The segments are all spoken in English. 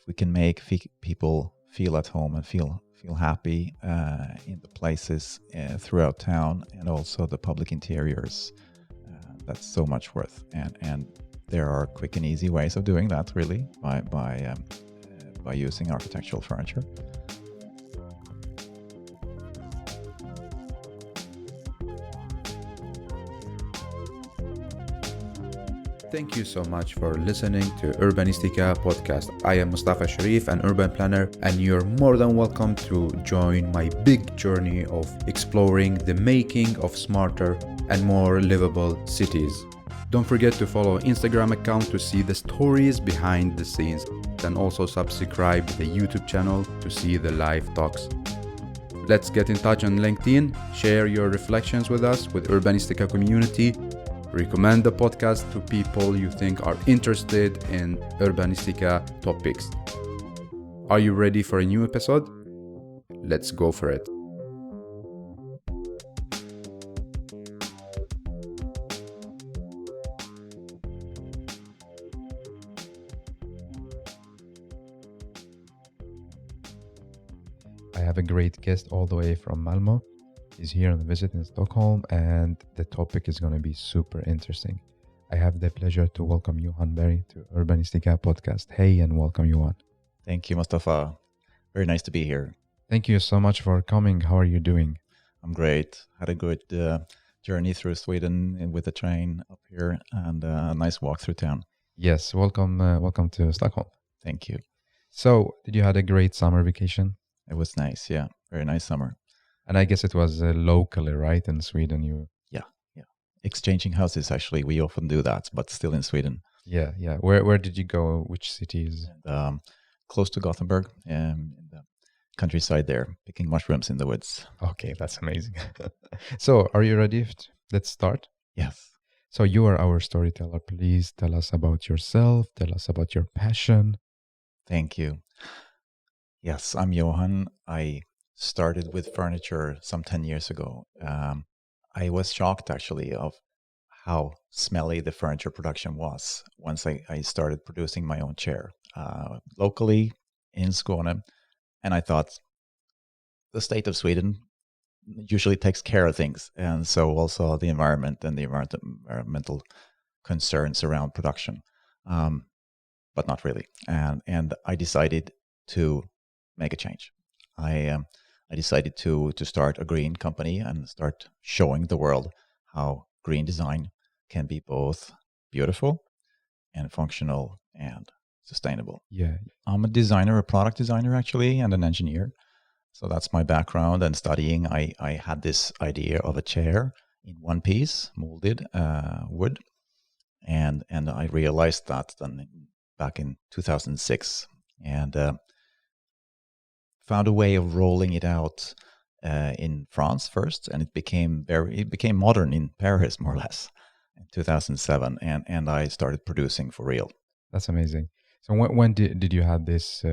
if we can make people feel at home and feel happy in the places throughout town, and also the public interiors, that's so much worth. And there are quick and easy ways of doing that, really, by using architectural furniture. Thank you so much for listening to Urbanistica podcast. I am Mustafa Sharif, an urban planner, and you're more than welcome to join my big journey of exploring the making of smarter and more livable cities. Don't forget to follow Instagram account to see the stories behind the scenes, and also subscribe to the YouTube channel to see the live talks. Let's get in touch on LinkedIn, share your reflections with us, with Urbanistica community. Recommend the podcast to people you think are interested in Urbanistica topics. Are you ready for a new episode? Let's go for it. I have a great guest all the way from Malmö. He's here on a visit in Stockholm, and the topic is going to be super interesting. I have the pleasure to welcome Johan Berhin to Urbanistica podcast. Hey, and welcome, Johan. Thank you, Mustafa. Very nice to be here. Thank you so much for coming. How are you doing? I'm great. Had a good journey through Sweden with the train up here, and a nice walk through town. Yes, welcome to Stockholm. Thank you. So, did you had a great summer vacation? It was nice, yeah. Very nice summer. And I guess it was locally, right, in Sweden? Yeah. Exchanging houses, actually. We often do that, but still in Sweden. Yeah. Where did you go? Which cities? Close to Gothenburg, in the countryside there, picking mushrooms in the woods. Okay, that's amazing. So, are you ready? Let's start. Yes. So, you are our storyteller. Please tell us about yourself. Tell us about your passion. Thank you. Yes, I'm Johan. I started with furniture some 10 years ago. I was shocked, actually, of how smelly the furniture production was once I started producing my own chair locally in Skåne. And I thought, the state of Sweden usually takes care of things, and so also the environment and the environmental concerns around production, but not really. And I decided to make a change. I decided to start a green company and start showing the world how green design can be both beautiful and functional and sustainable. Yeah. I'm a product designer actually, and an engineer. So that's my background. And studying, I had this idea of a chair in one piece, molded wood. And I realized that then back in 2006. And found a way of rolling it out in France first, and it became modern in Paris, more or less, in 2007, and I started producing for real. That's amazing. So when did you have this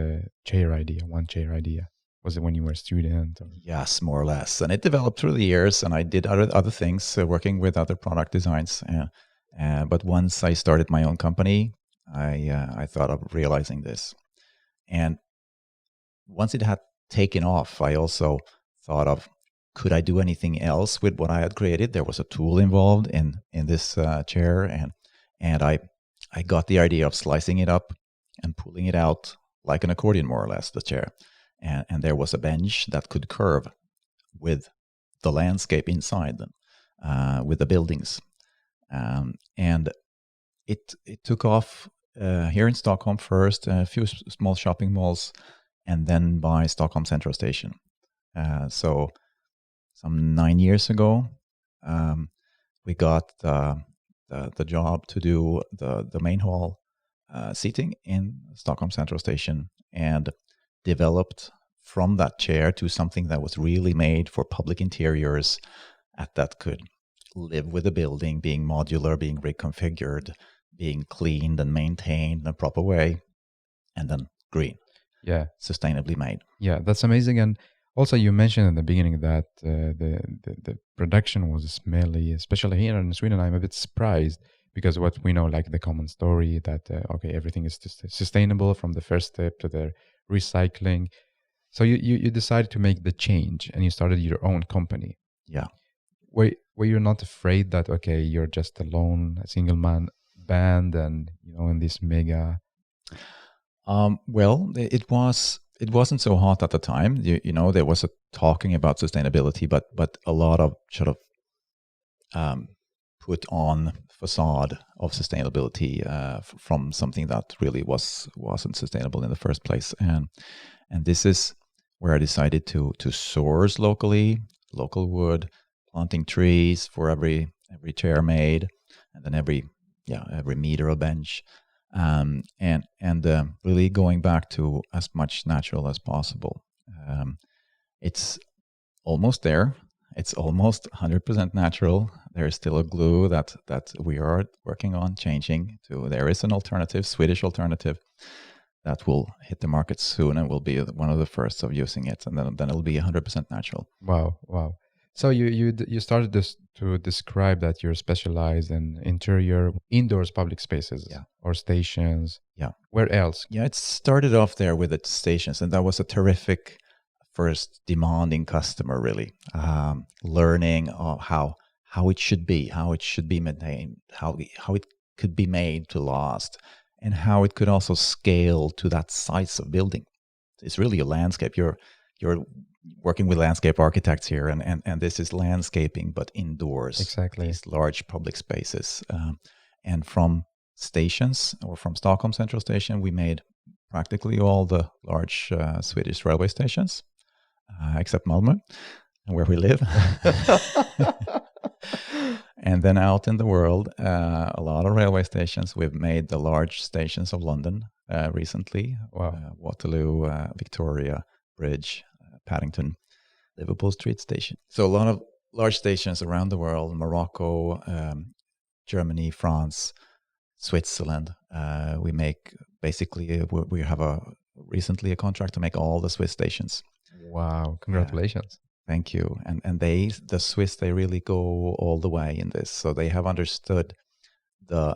chair idea? One chair idea? Was it when you were a student? Or? Yes, more or less, and it developed through the years, and I did other things, working with other product designs. But once I started my own company, I thought of realizing this, and once it had taken off, I also thought of, could I do anything else with what I had created? There was a tool involved in this chair, and I got the idea of slicing it up and pulling it out like an accordion, more or less, the chair. And there was a bench that could curve with the landscape inside them, with the buildings. And it took off here in Stockholm first, a few small shopping malls, and then by Stockholm Central Station. So some 9 years ago, we got the job to do the main hall seating in Stockholm Central Station, and developed from that chair to something that was really made for public interiors, that could live with the building, being modular, being reconfigured, being cleaned and maintained in a proper way, and then green. Yeah, sustainably made. Yeah, that's amazing. And also, you mentioned in the beginning that the production was smelly, especially here in Sweden. I'm a bit surprised because what we know, like the common story that okay, everything is sustainable from the first step to the recycling. So you decided to make the change and you started your own company. Yeah. Were you not afraid that okay, you're just alone, a single man band, and in this mega? Well, it wasn't so hot at the time. There was a talking about sustainability, but a lot of sort of put on facade of sustainability from something that really wasn't sustainable in the first place. And this is where I decided to source locally, local wood, planting trees for every chair made, and then every meter of bench, and really going back to as much natural as possible. It's almost there. It's almost 100% natural. There is still a glue that we are working on changing to. There is an alternative, Swedish alternative, that will hit the market soon, and will be one of the first of using it, and then it'll be 100% natural. Wow. So you started to describe that you're specialized in interior indoors public spaces, or stations. Yeah. Where else? Yeah, it started off there with the stations, and that was a terrific first demanding customer, really. Learning how it should be maintained, how it could be made to last, and how it could also scale to that size of building. It's really a landscape. You're working with landscape architects here, and this is landscaping, but indoors. Exactly. These large public spaces. And from stations, or from Stockholm Central Station, we made practically all the large Swedish railway stations, except Malmö, where we live. And then out in the world, a lot of railway stations. We've made the large stations of London recently. Wow. Waterloo, Victoria Bridge, Paddington, Liverpool Street Station. So a lot of large stations around the world: Morocco, Germany, France, Switzerland. We make basically, we have recently a contract to make all the Swiss stations. Wow! Congratulations. Thank you. And the Swiss, they really go all the way in this. So they have understood the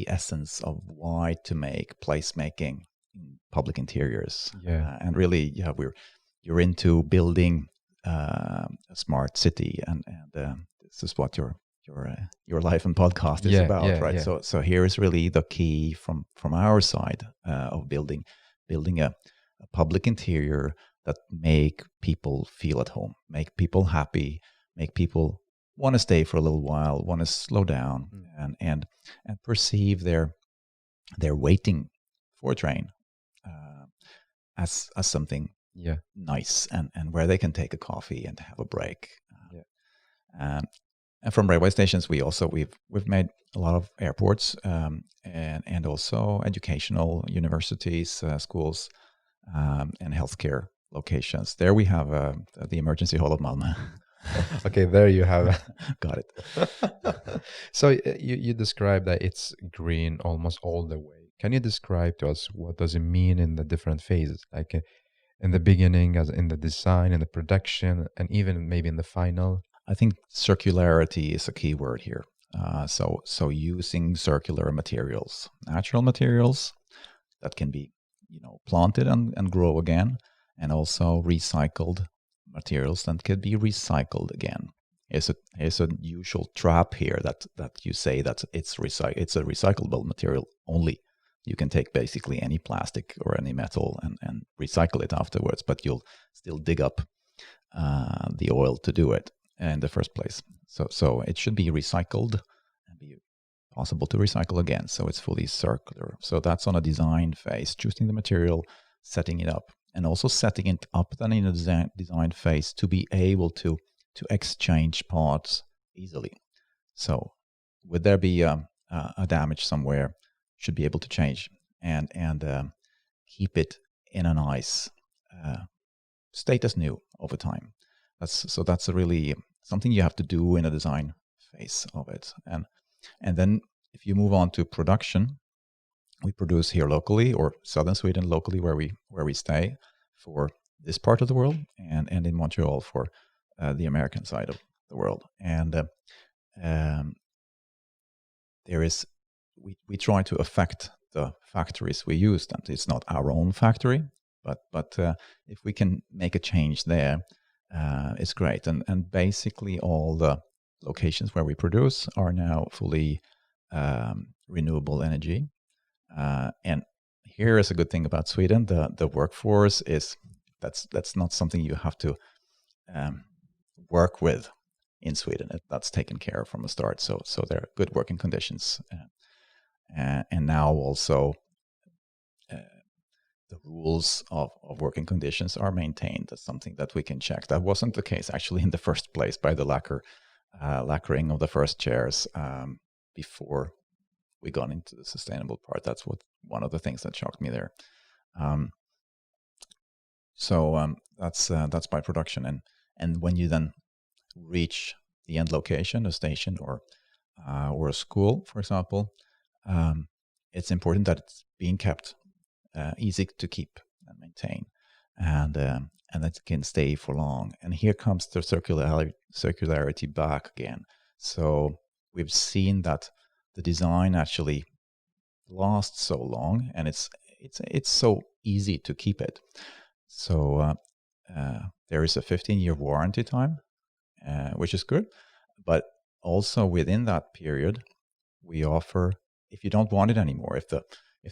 essence of why to make placemaking in public interiors. Yeah. And really, you're into building a smart city, and this is what your life and podcast is about, right? Yeah. So here is really the key from our side of building a public interior that make people feel at home, make people happy, make people want to stay for a little while, want to slow down, and perceive their waiting for a train as something nice, and where they can take a coffee and have a break. And from railway stations, we've made a lot of airports, and also educational universities, schools, and healthcare locations. There we have the emergency hall of Malmö. Okay, there you have. Got it. So you described that it's green almost all the way. Can you describe to us what does it mean in the different phases, like in the beginning, as in the design, in the production, and even maybe in the final? I think circularity is a key word here. So using circular materials, natural materials that can be planted and grow again, and also recycled materials that can be recycled again. It's a usual trap here that you say that it's a recyclable material only. You can take basically any plastic or any metal and recycle it afterwards, but you'll still dig up the oil to do it in the first place. So it should be recycled and be possible to recycle again. So it's fully circular. So that's on a design phase, choosing the material, setting it up, and also setting it up then in a design phase to be able to exchange parts easily. So would there be a damage somewhere, should be able to change and keep it in a nice state as new over time. That's a really something you have to do in a design phase of it. And then if you move on to production, we produce here locally, or southern Sweden locally, where we stay, for this part of the world, and in Montreal for the American side of the world. And there is we try to affect the factories we use, and it's not our own factory, but if we can make a change there, it's great. And basically all the locations where we produce are now fully renewable energy. And here is a good thing about Sweden: the workforce is that's not something you have to work with in Sweden. That's taken care of from the start. So there are good working conditions, and now also the rules of working conditions are maintained. That's something that we can check. That wasn't the case actually in the first place by the lacquering of the first chairs before we got into the sustainable part. That's one of the things that shocked me there. So that's by production, and when you then reach the end location, a station or a school, for example, it's important that it's being kept easy to keep and maintain, and that can stay for long. And here comes the circularity back again. So we've seen that the design actually lasts so long, and it's so easy to keep it. So there is a 15-year warranty time, which is good. But also within that period, we offer, if you don't want it anymore, if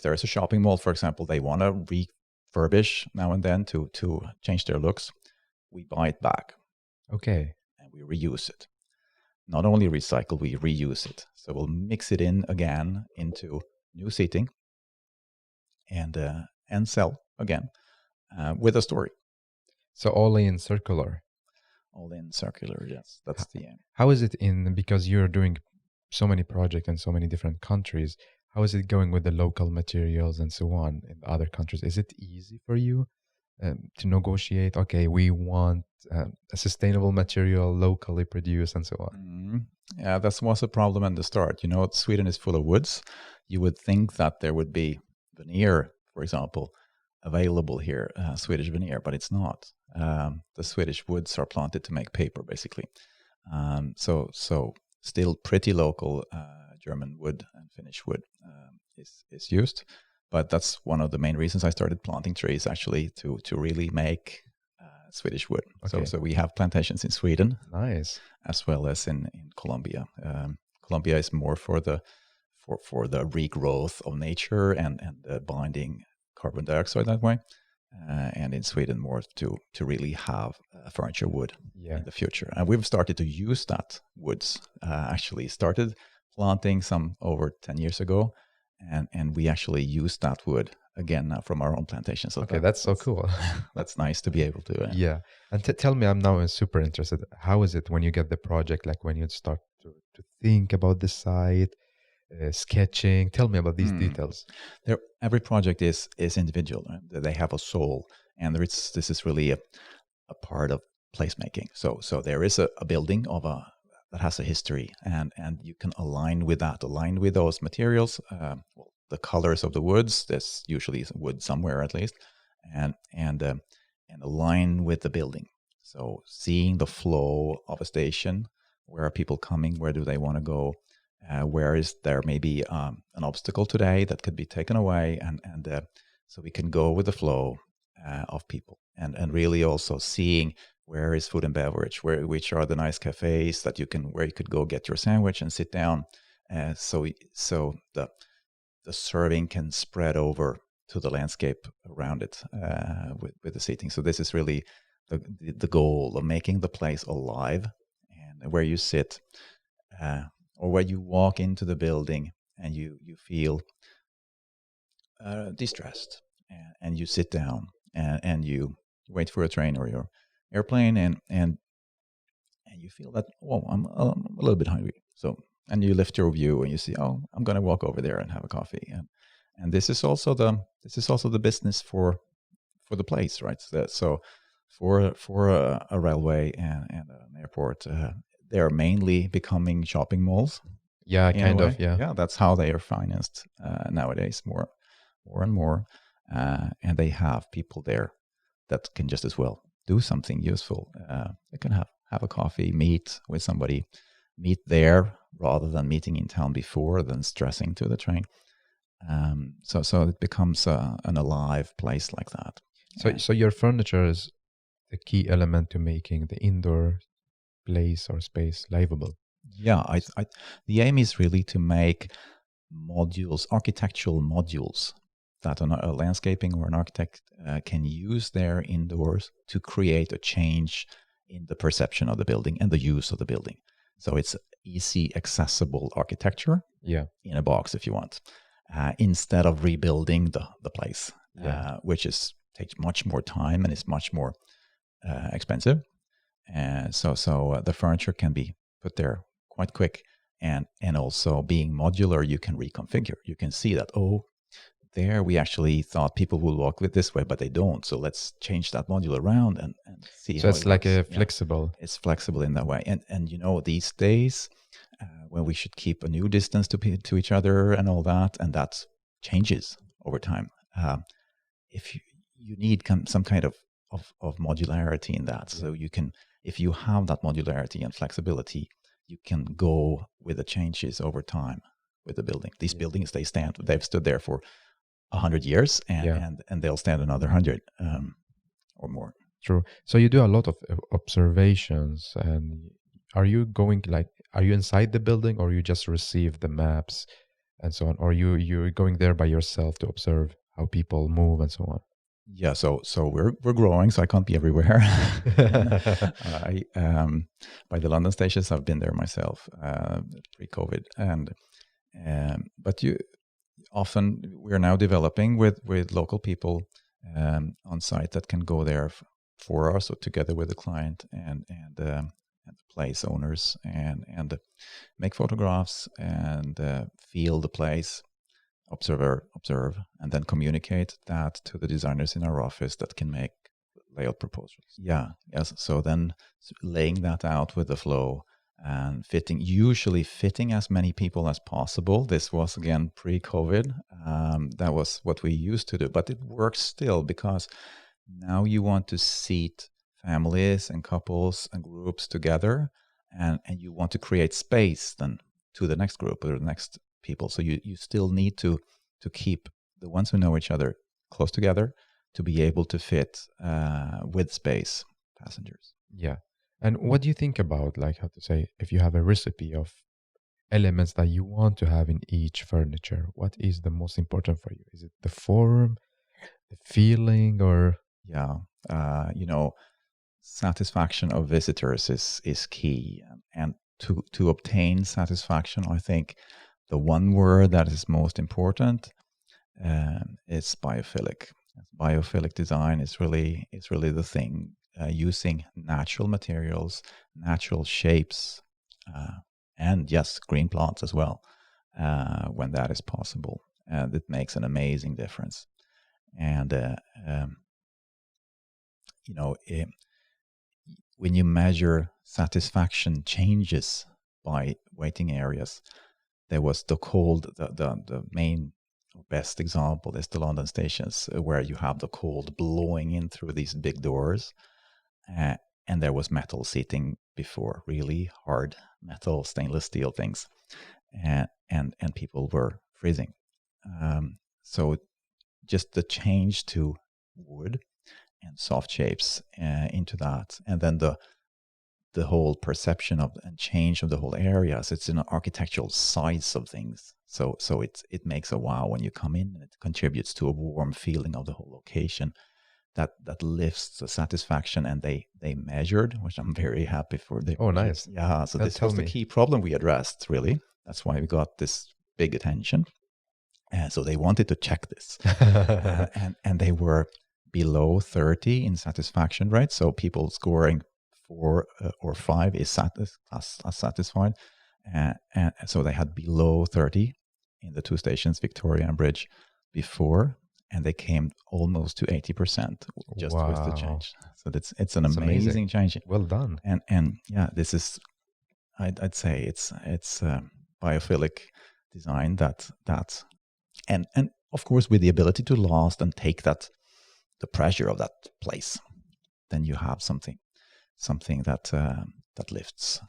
there is a shopping mall, for example, they want to refurbish now and then to change their looks, we buy it back. Okay. And we reuse it. Not only recycle, we reuse it. So we'll mix it in again into new seating and sell again with a story. So all in circular. All in circular, yes. That's the aim. How is it because you're doing so many projects in so many different countries, how is it going with the local materials and so on in other countries? Is it easy for you to negotiate? Okay, we want a sustainable material locally produced and so on. Yeah, that was a problem at the start. Sweden is full of woods. You would think that there would be veneer, for example, available here, Swedish veneer, but it's not. The Swedish woods are planted to make paper, basically. So still pretty local German wood and Finnish wood is used. But that's one of the main reasons I started planting trees, actually, to really make Swedish wood. Okay. So we have plantations in Sweden. Nice. As well as in Colombia. Colombia is more for the regrowth of nature and binding carbon dioxide that way. And in Sweden, more to really have furniture wood in the future. And we've started to use that woods. Actually started planting some over 10 years ago. And we actually use that wood again now from our own plantation. So that's so cool. That's nice to be able to. Yeah. And tell me, I'm now super interested. How is it when you get the project, like when you start to think about the site, sketching? Tell me about these details. Every project is individual. Right? They have a soul. And this is really a part of placemaking. So there is a building that has a history, and you can align with those materials, the colors of the woods. There's usually wood somewhere at least, and align with the building. So seeing the flow of a station, where are people coming? Where do they want to go? Where is there maybe an obstacle today that could be taken away, and so we can go with the flow of people, and really also seeing where is food and beverage, which are the nice cafes where you could go get your sandwich and sit down, so the serving can spread over to the landscape around it with the seating. So this is really the goal of making the place alive, and where you sit or where you walk into the building and you feel distressed, and you sit down and you wait for a train or your airplane, and you feel that, I'm a little bit hungry. So, and you lift your view and you see, I'm going to walk over there and have a coffee. And this is also the business for the place, right? So for a railway and an airport, they are mainly becoming shopping malls. Yeah, kind of. Yeah. Yeah, that's how they are financed nowadays, more and more. And they have people there that can just as well do something useful. They can have a coffee, meet with somebody, meet there rather than meeting in town before, than stressing to the train. So it becomes an alive place like that. So your furniture is the key element to making the indoor place or space livable. Yeah, the aim is really to make modules, architectural modules, that a landscaping or an architect can use there indoors to create a change in the perception of the building and the use of the building. So it's easy, accessible architecture in a box, if you want, instead of rebuilding the place, which takes much more time and is much more expensive. So the furniture can be put there quite quick, and also being modular, you can reconfigure. You can see that, there we actually thought people would walk this way, but they don't. So let's change that module around and see. So it's like a flexible. It's flexible in that way. And these days, when we should keep a new distance to each other and all that, and that changes over time. If you need some kind of modularity in that, so you can, if you have that modularity and flexibility, you can go with the changes over time with the building. These buildings, they've stood there for 100 years, and they'll stand another 100 or more. True. So you do a lot of observations, and are you inside the building, or you just receive the maps and so on, or you're going there by yourself to observe how people move and so on? Yeah, so we're growing, so I can't be everywhere. By the London stations, I've been there myself pre-COVID, but often we're now developing with local people on site that can go there for us, or together with the client and the place owners, and make photographs and feel the place. Observe, and then communicate that to the designers in our office that can make layout proposals. Yes. So then laying that out with the flow and usually fitting as many people as possible. This was, again, pre-COVID. That was what we used to do, but it works still, because now you want to seat families and couples and groups together, and you want to create space then to the next group or the next people. So you still need to keep the ones who know each other close together to be able to fit with space passengers. Yeah. And what do you think about, if you have a recipe of elements that you want to have in each furniture, what is the most important for you? Is it the form, the feeling, or? Satisfaction of visitors is key. And to obtain satisfaction, I think the one word that is most important is biophilic. Biophilic design is really the thing. Using natural materials, natural shapes, and yes, green plants as well, when that is possible. It makes an amazing difference. And when you measure satisfaction changes by waiting areas, there was the main best example is the London stations, where you have the cold blowing in through these big doors, and there was metal seating before, really hard metal, stainless steel things, and people were freezing. So just the change to wood and soft shapes into that, and then the whole perception of and change of the whole areas. It's an architectural size of things. So it makes a wow when you come in, and it contributes to a warm feeling of the whole location that lifts the satisfaction. And they measured, which I'm very happy for. Nice. Yeah, so this was the key problem we addressed, really. That's why we got this big attention. And so they wanted to check this. And they were below 30 in satisfaction rate. So people scoring 4 or 5 is satisfied. And so they had below 30 in the 2 stations, Victoria and Bridge, before, and they came almost to 80% just with the change. So it's an amazing change. Well done. And yeah, this is, I'd say it's biophilic design that and of course with the ability to last and take the pressure of that place, then you have something that lifts.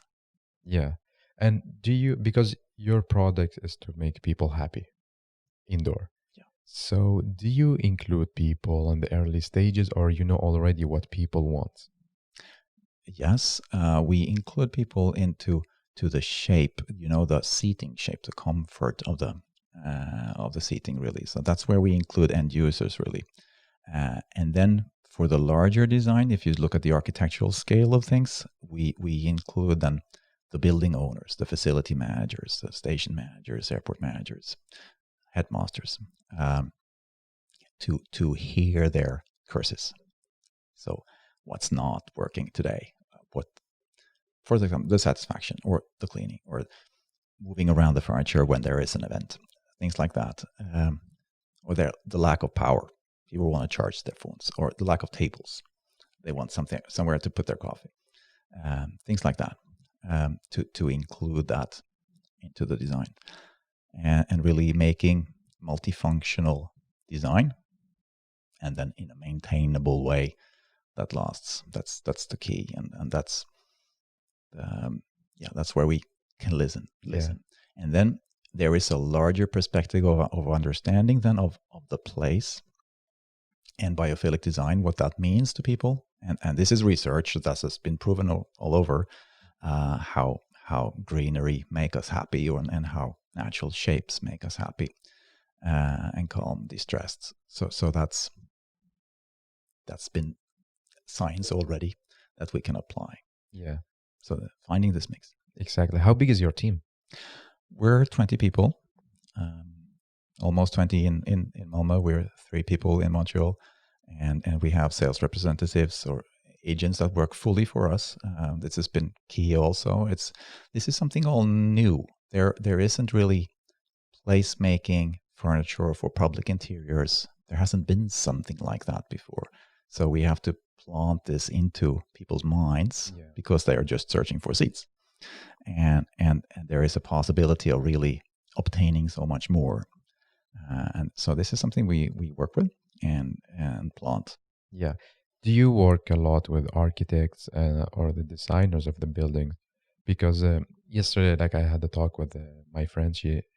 Yeah. And do you, because your product is to make people happy indoor. Yeah. So do you include people in the early stages, or you know already what people want? Yes, we include people into the shape, the seating shape, the comfort of the seating, really. So that's where we include end users, really. And then for the larger design, if you look at the architectural scale of things, we include then the building owners, the facility managers, the station managers, airport managers, headmasters, to hear their curses. So what's not working today? What, for example, the satisfaction or the cleaning or moving around the furniture when there is an event, things like that, or the lack of power. People want to charge their phones, or the lack of tables. They want somewhere to put their coffee, things like that. To include that into the design, and really making multifunctional design, and then in a maintainable way that lasts. That's the key, and that's that's where we can listen, and then there is a larger perspective of understanding then of the place and biophilic design, what that means to people, and this is research that has been proven all over, how greenery make us happy, and how natural shapes make us happy, and calm, distressed. So that's been science already that we can apply. Yeah. So finding this mix. Exactly. How big is your team? We're 20 people, almost 20 in Malmö. We're 3 people in Montreal, and we have sales representatives or agents that work fully for us. This has been key also. This is something all new. There isn't really placemaking furniture for public interiors. There hasn't been something like that before. So we have to plant this into people's minds, because they are just searching for seats. And there is a possibility of really obtaining so much more. And so this is something we work with and plant. Yeah. Do you work a lot with architects or the designers of the building? Because yesterday, like, I had a talk with my friend.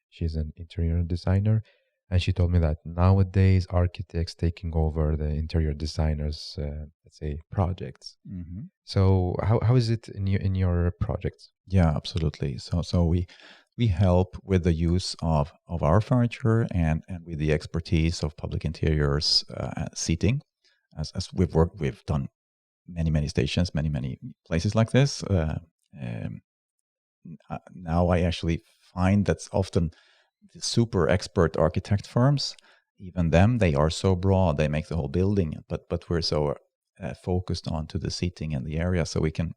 She's an interior designer, and she told me that nowadays architects taking over the interior designers, let's say, projects. Mm-hmm. So how is it in your projects? Yeah, absolutely. So we help with the use of our furniture and with the expertise of public interiors, seating. As we've done many stations, many places like this. Now I actually find that's often the super expert architect firms. Even them, they are so broad, they make the whole building. But we're so focused on to the seating and the area, so we can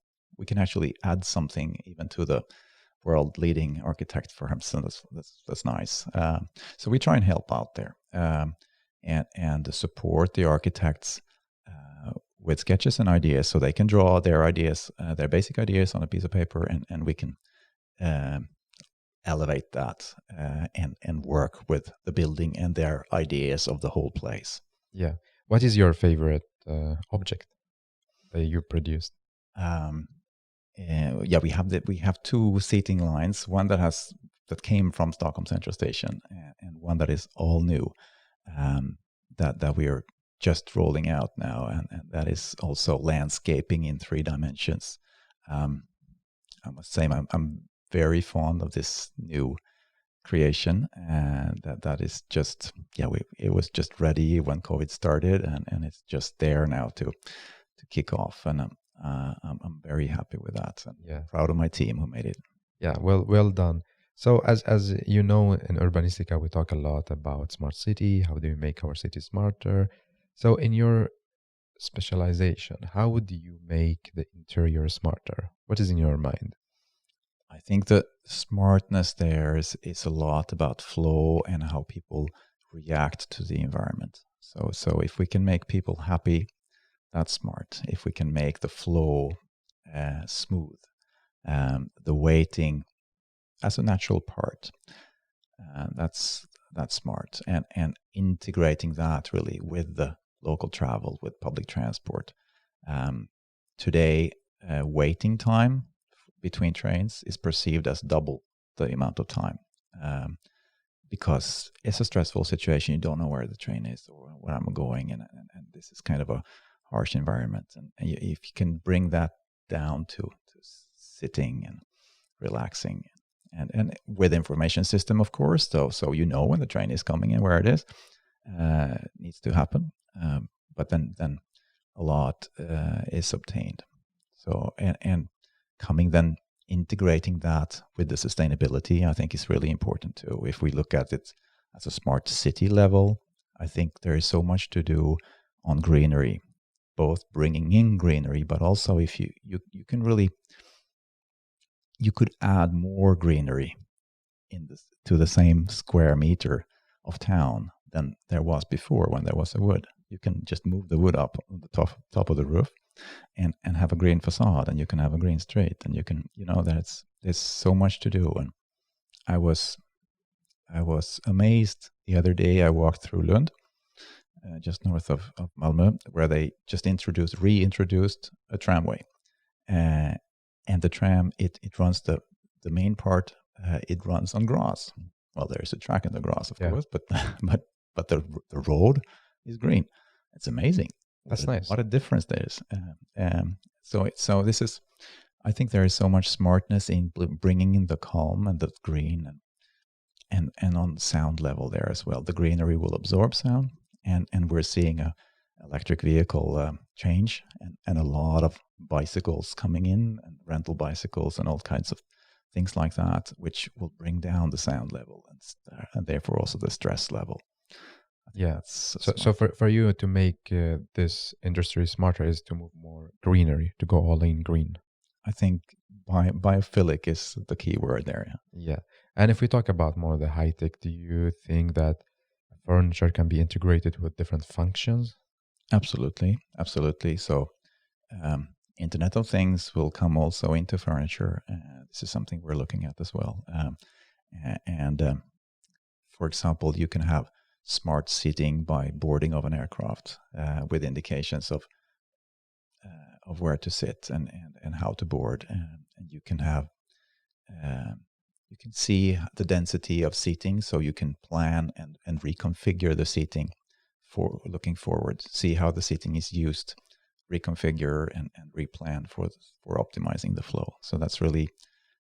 actually add something even to the world leading architect firms, and that's nice. So we try and help out there, and support the architects with sketches and ideas, so they can draw their ideas, their basic ideas on a piece of paper, and we can elevate that and work with the building and their ideas of the whole place. Yeah. What is your favorite object that you produced? We have 2 seating lines, one that came from Stockholm Central Station, and one that is all new, that we are just rolling out now, and that is also landscaping in 3 dimensions. I must say I'm very fond of this new creation, and that is just it was just ready when COVID started, and it's just there now to kick off, and I'm very happy with that, and proud of my team who made it. Yeah, well done. So as you know, in Urbanistica we talk a lot about smart city. How do we make our city smarter? So in your specialization, how would you make the interior smarter? What is in your mind? I think the smartness there is a lot about flow and how people react to the environment. So if we can make people happy, that's smart. If we can make the flow smooth, the waiting as a natural part, that's smart. And integrating that really with the local travel, with public transport. Today, waiting time between trains is perceived as double the amount of time. Because it's a stressful situation. You don't know where the train is or where I'm going, and this is kind of a harsh environment. And if you can bring that down to sitting and relaxing, and with information system, of course, so you know when the train is coming and where it is, needs to happen. But then a lot is obtained. So and coming then integrating that with the sustainability, I think is really important too. If we look at it as a smart city level, I think there is so much to do on greenery, both bringing in greenery, but also if you can really, you could add more greenery to the same square meter of town than there was before when there was a wood. You can just move the wood up on the top of the roof and have a green facade, and you can have a green street, and you can, there's so much to do. And I was amazed the other day. I walked through Lund, just north of Malmö, where they just reintroduced a tramway, and the tram it runs the main part. It runs on grass. Well, there's a track in the grass, of course, but the road is green. It's amazing. That's nice. What a difference there is. So this is, I think there is so much smartness in bringing in the calm and the green, and on sound level there as well. The greenery will absorb sound, and we're seeing a electric vehicle change, and a lot of bicycles coming in, and rental bicycles and all kinds of things like that, which will bring down the sound level and therefore also the stress level. Yeah. So for you to make this industry smarter is to move more greenery, to go all in green. I think biophilic is the key word there. Yeah. And if we talk about more the high tech, do you think that furniture can be integrated with different functions? Absolutely. So Internet of Things will come also into furniture. This is something we're looking at as well. For example, you can have smart seating by boarding of an aircraft with indications of where to sit and how to board, and you can have you can see the density of seating, so you can plan and reconfigure the seating for looking forward, see how the seating is used, reconfigure and replan for optimizing the flow. So that's really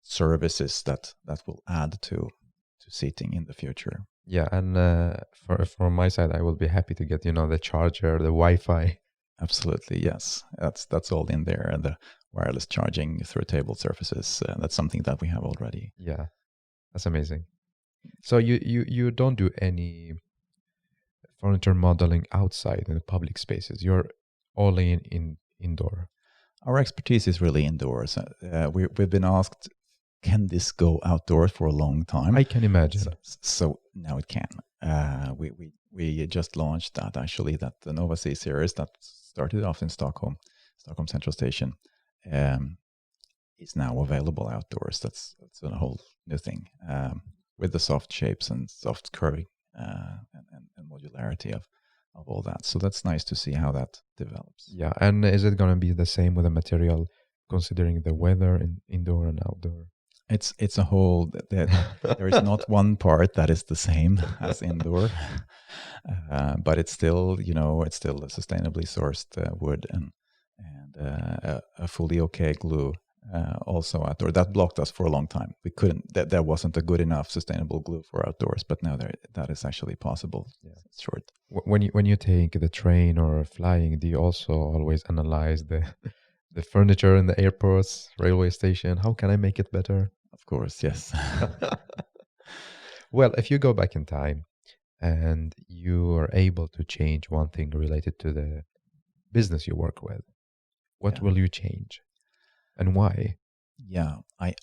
services that will add to seating in the future. Yeah, and from my side, I will be happy to get the charger, the Wi-Fi. Absolutely, yes. That's all in there, and the wireless charging through table surfaces. That's something that we have already. Yeah, that's amazing. So you don't do any furniture modeling outside in the public spaces. You're all in indoor. Our expertise is really indoors. We've been asked, can this go outdoors for a long time? I can imagine. So now it can. We just launched that, actually, that the Nova C series that started off in Stockholm Central Station, is now available outdoors. That's a whole new thing, with the soft shapes and soft curving and modularity of all that. So that's nice to see how that develops. Yeah, and is it going to be the same with the material, considering the weather in indoor and outdoor? It's a whole. There is not one part that is the same as indoor, but it's still it's still a sustainably sourced wood and a fully okay glue. Also outdoor. That blocked us for a long time. We couldn't. There wasn't a good enough sustainable glue for outdoors, but now that is actually possible. Yeah, it's short. When you take the train or flying, do you also always analyze the furniture in the airports, railway station? How can I make it better? Of course, yes. Well, if you go back in time and you are able to change one thing related to the business you work with, what will you change? And why? Yeah, I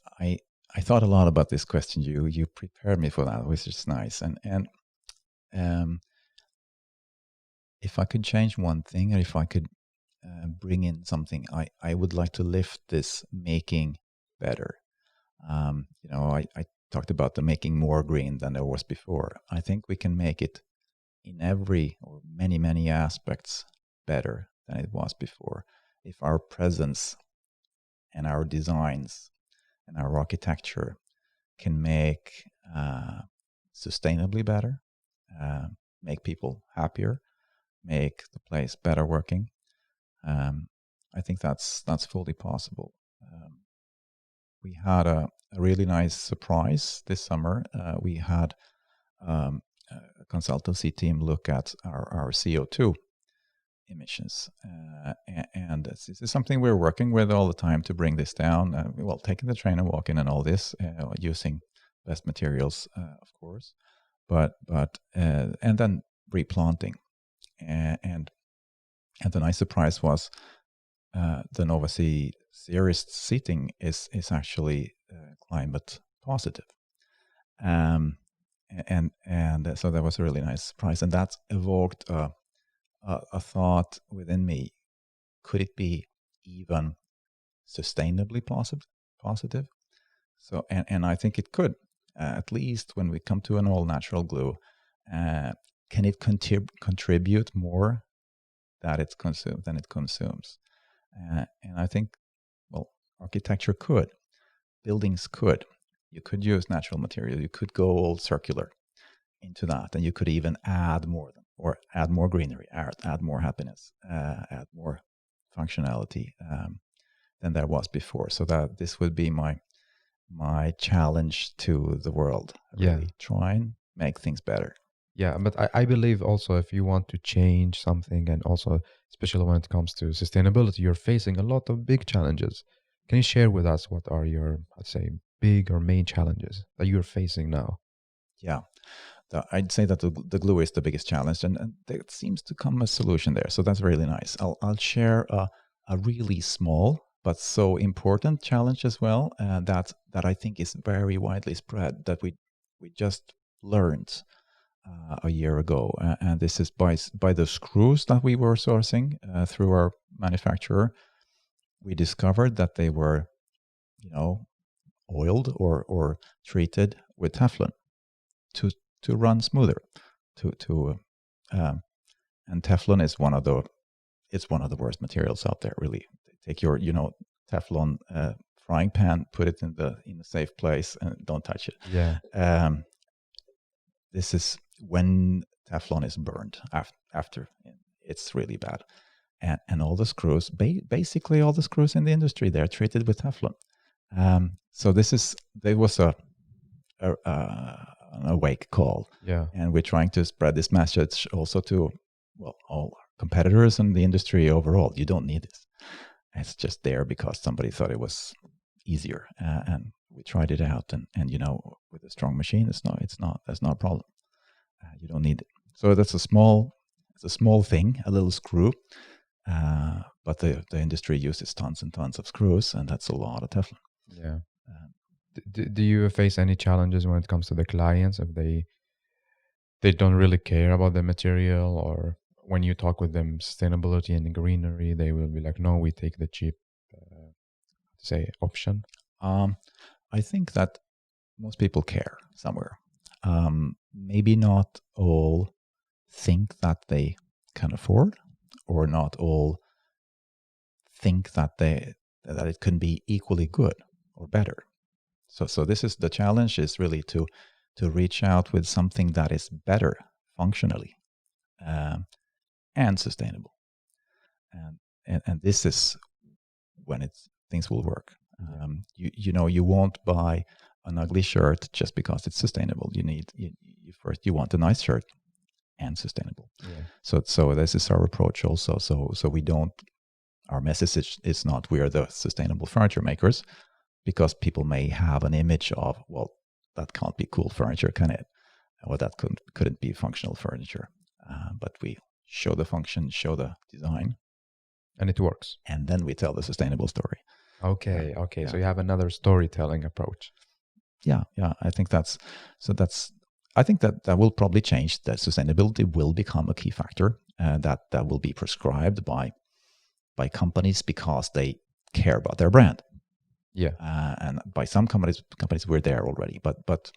thought a lot about this question. You prepared me for that, which is nice. And if I could change one thing, or if I could bring in something, I would like to lift this making better. I talked about the making more green than there was before. I think we can make it in every or many aspects better than it was before. If our presence and our designs and our architecture can make sustainably better, make people happier, make the place better working, I think that's fully possible. We had a really nice surprise this summer. We had a consultancy team look at our CO2 emissions. And this is something we're working with all the time to bring this down. Well, taking the train and walking and all this, using best materials, of course, but and then replanting. And the nice surprise was the Nova Sea Series seating is actually climate positive. And so that was a really nice surprise, and that evoked a thought within me: could it be even sustainably positive? So, and I think it could. At least when we come to an all natural glue, can it contribute more than it consumes? And I think, well, architecture could, buildings could. You could use natural material. You could go all circular into that, and you could even add more, or add more greenery, add more happiness, add more functionality than there was before. So that this would be my challenge to the world. Really try and make things better. Yeah, but I believe also if you want to change something, and also especially when it comes to sustainability, you're facing a lot of big challenges. Can you share with us what are your, let's say, big or main challenges that you're facing now? Yeah, I'd say that the glue is the biggest challenge, and there seems to come a solution there. So that's really nice. I'll share a really small but so important challenge as well, that I think is very widely spread, that we just learned a year ago, and this is by the screws that we were sourcing through our manufacturer. We discovered that they were, oiled or treated with Teflon to run smoother. And Teflon is one of the worst materials out there. Really, take your Teflon frying pan, put it in a safe place, and don't touch it. Yeah. This is when Teflon is burned after. It's really bad. And all the screws, basically all the screws in the industry, they're treated with Teflon. So there was an awake call. Yeah. And we're trying to spread this message also to, well, all competitors in the industry overall. You don't need this. It's just there because somebody thought it was easier. And we tried it out, and with a strong machine, that's not a problem. You don't need it. So it's a small thing, a little screw, but the industry uses tons and tons of screws, and that's a lot of Teflon. Yeah. Do you face any challenges when it comes to the clients, if they don't really care about the material, or when you talk with them sustainability and greenery, they will be like, no, we take the cheap option? I think that most people care somewhere. Maybe not all think that they can afford, or not all think that it can be equally good or better. So this is the challenge, is really to reach out with something that is better functionally and sustainable. And this is when things will work. You won't buy an ugly shirt just because it's sustainable. You want a nice shirt and sustainable. Yeah. So this is our approach also. So we don't. Our message is not we are the sustainable furniture makers, because people may have an image of, well, that can't be cool furniture, can it? Or that couldn't be functional furniture. But we show the function, show the design, and it works. And then we tell the sustainable story. Okay. Yeah. So you have another storytelling approach. Yeah. I think I think that will probably change. That sustainability will become a key factor that will be prescribed by companies because they care about their brand. Yeah. And by some companies we're there already, but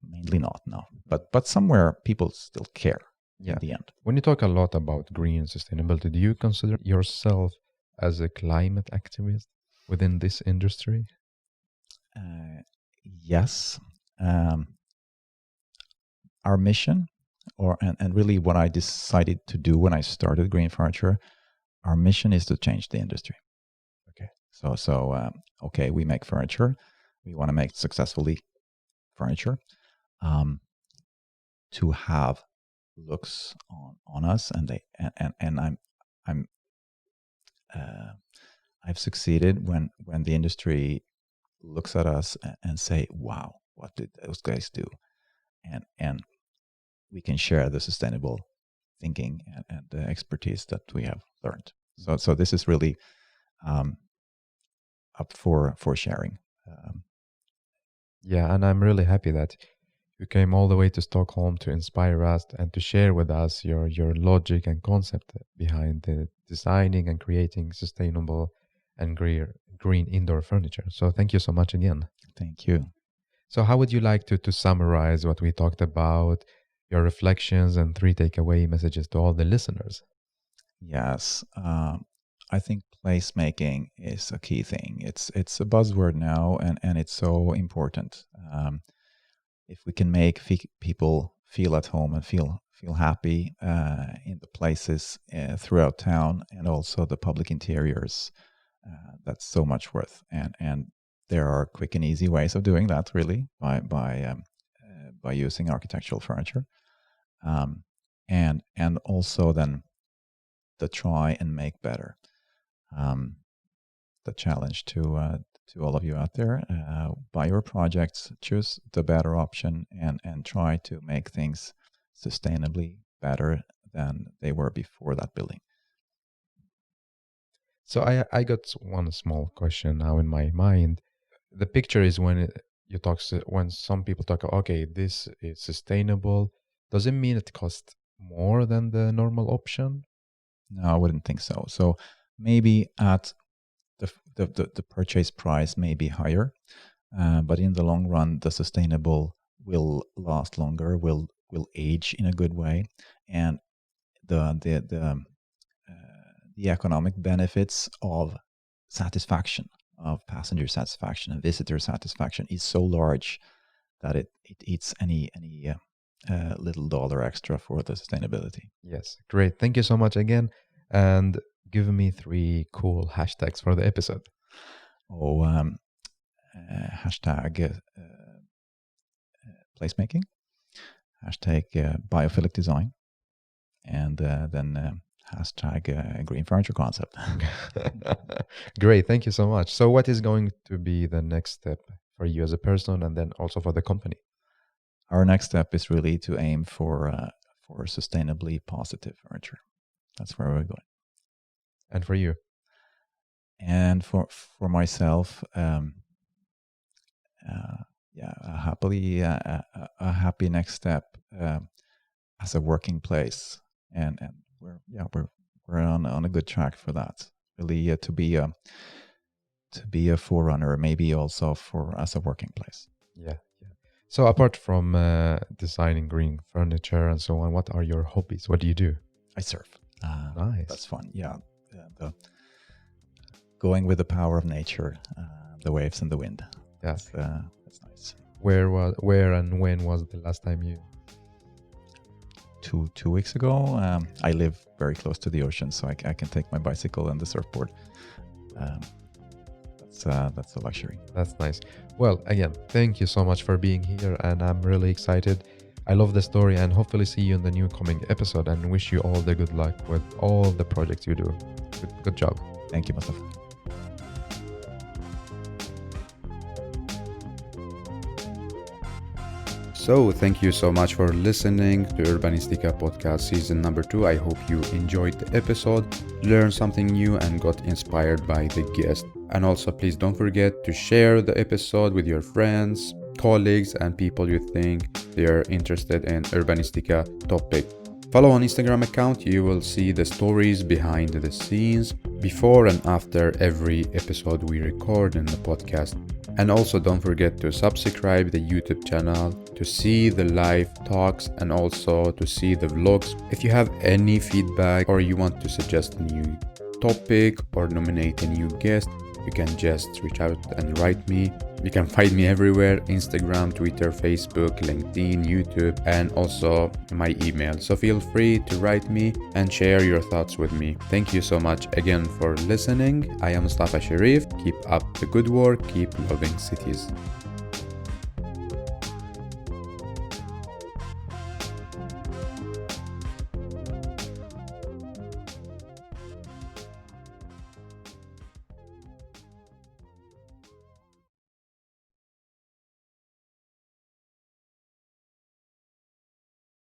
mainly not. No. But somewhere people still care. Yeah. In the end. When you talk a lot about green sustainability, do you consider yourself as a climate activist within this industry? Yes. Our mission, and really what I decided to do when I started Green Furniture, our mission is to change the industry. Okay. Okay, we make furniture. We want to make successfully furniture to have looks on us, and I'm I've succeeded when the industry looks at us and say, "Wow, what did those guys do?" And we can share the sustainable thinking and the expertise that we have learned. So this is really up for sharing. Yeah, and I'm really happy that you came all the way to Stockholm to inspire us and to share with us your logic and concept behind the designing and creating sustainable and green indoor furniture. So thank you so much again. Thank you. So how would you like to summarize what we talked about, your reflections and 3 takeaway messages to all the listeners? Yes. I think placemaking is a key thing. It's a buzzword now, and it's so important. If we can make people feel at home and feel happy in the places throughout town, and also the public interiors, that's so much worth. And there are quick and easy ways of doing that, really, by using architectural furniture, and also then the try and make better. The challenge to all of you out there: buy your projects, choose the better option, and try to make things sustainably better than they were before that building. So I got one small question now in my mind. The picture is when when some people talk, okay, this is sustainable. Does it mean it costs more than the normal option? No, I wouldn't think so. So maybe at the purchase price may be higher, but in the long run, the sustainable will last longer, will age in a good way, and the economic benefits of satisfaction, of passenger satisfaction and visitor satisfaction, is so large that it eats any little dollar extra for the sustainability. Yes, great. Thank you so much again, and give me 3 cool hashtags for the episode. Hashtag placemaking, hashtag biophilic design, and then hashtag green furniture concept. Great, thank you so much. So what is going to be the next step for you as a person and then also for the company? Our next step is really to aim for sustainably positive furniture. That's where we're going. And for you? And for myself, a happy next step as a working place, and we're on a good track for that. Really, to be a forerunner, maybe also as a working place. Yeah. So apart from designing green furniture and so on, what are your hobbies? What do you do? I surf. Nice. That's fun. Yeah. Going with the power of nature, the waves and the wind. Yeah. That's nice. Where and when was the last time you? 2 weeks ago. I live very close to the ocean, so I can take my bicycle and the surfboard. That's a luxury. That's nice. Well, again, thank you so much for being here, and I'm really excited. I love the story, and hopefully see you in the new coming episode, and wish you all the good luck with all the projects you do. Good job. Thank you, Mustafa. So thank you so much for listening to Urbanistica podcast season number 2. I hope you enjoyed the episode, learned something new, and got inspired by the guest. And also, please don't forget to share the episode with your friends, colleagues, and people you think they are interested in Urbanistica topic. Follow on Instagram account. You will see the stories behind the scenes before and after every episode we record in the podcast. And also don't forget to subscribe the YouTube channel to see the live talks and also to see the vlogs. If you have any feedback or you want to suggest a new topic or nominate a new guest, you can just reach out and write me. You can find me everywhere: Instagram, Twitter, Facebook, LinkedIn, YouTube, and also my email. So feel free to write me and share your thoughts with me. Thank you so much again for listening. I am Mustafa Sharif. Keep up the good work. Keep loving cities.